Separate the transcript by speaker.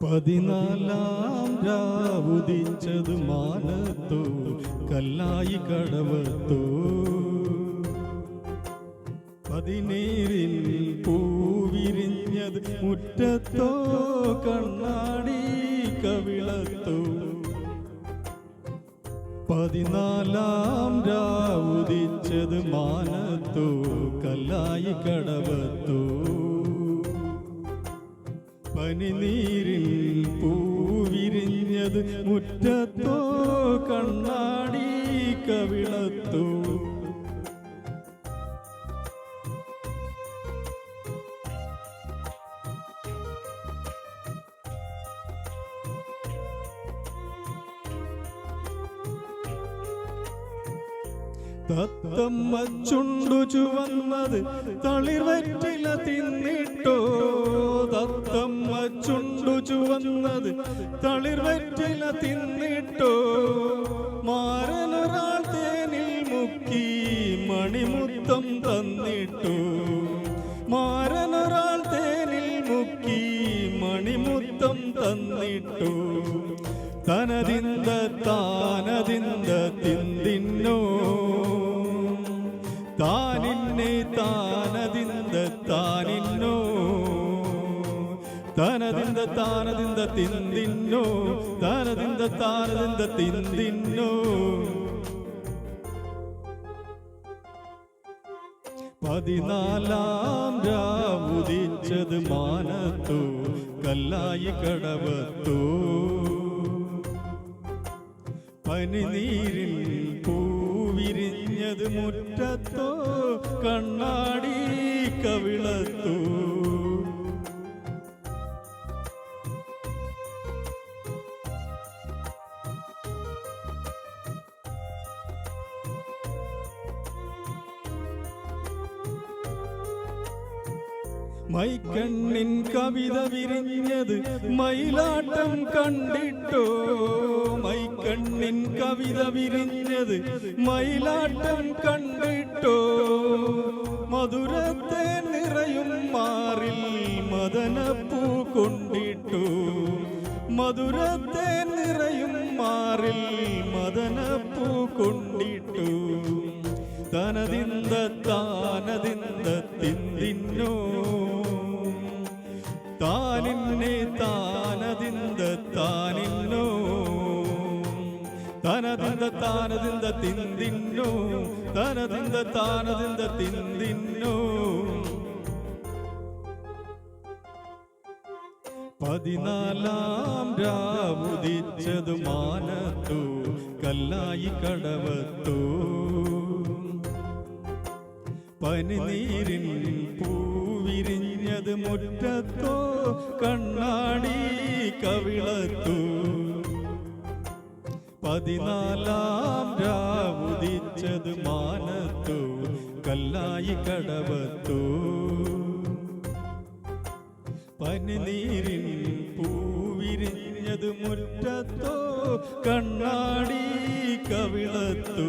Speaker 1: 14 രാവുദിച്ചത് മാനത്തോ കല്ലായി കടവത്തോ 17 പൂവിരിഞ്ഞത് മുറ്റത്തോ കണ്ണാടി കവിളത്തോ 14 രാവുദിച്ചത് മാനത്തോ കല്ലായി കടവത്തോ പനിനീരിൽ പൂവിരിഞ്ഞത് മുറ്റത്തോ കണ്ണാടി കവിളത്തോ തത്തമ്മ ചുണ്ടു ചുവന്നത് തളിർവറ്റില തിന്നിട്ടോ തത്തമ്മ ചുണ്ടു ചുവന്നത് തളിർവറ്റില തിന്നിട്ടോ മാരനൊരാൾ തേനിൽ മുക്കി മണിമുത്തം തന്നിട്ടോ മാരനൊരാൾ തേനിൽ മുക്കി മണിമുത്തം തന്നിട്ടോ തനതിന്ത താനതിന്ത തിന്തിന്നോ താനിന്നെ താനതിന്ത താനിന്നോ താനതിന്ത താനതിന്ത തിന്തിന്നോ താനതിന്ത താനതിന്ത തിന്തിന്നോ 14 രാവുദിച്ചത് മാനത്തോ കല്ലായി കടവത്തോ പനിനീരിൽ പൂവിരിഞ്ഞത് മുറ്റത്തോ കണ്ണാടി കവിളത്തോ മൈക്കണ്ണിൻ കവിത വിരിഞ്ഞത് മയിലാട്ടം കണ്ടിട്ടോ മൈക്കണ്ണിൻ കവിത വിരിഞ്ഞത് മയിലാട്ടം കണ്ടിട്ടോ മധുരത്തെ നിറയും മാറിൽ മദനപ്പൂ കൊണ്ടിട്ടോ മധുരത്തെ നിറയും മാറിൽ മദനപ്പൂ കൊണ്ടിട്ടോ തനതിന്ത താനതിന്ത തിന്തിന്നോ താനിന്നെ താനതിന്ത താനിന്നോ തനതിന്ത താനതിന്ത തിന്തിന്നോ തനതിന്ത താനതിന്ത തിന്തിന്നോ 14 രാവുദിച്ചത് മാനത്തോ കല്ലായി കടവത്തോ പനിനീരിൽ പൂവിരിഞ്ഞത് മുറ്റത്തോ കണ്ണാടി കവിളത്തോ 14 രാവുദിച്ചത് മാനത്തോ കല്ലായി കടവത്തോ പനിനീരിൽ പൂവിരിഞ്ഞത് മുറ്റത്തോ കണ്ണാടി കവിളത്തോ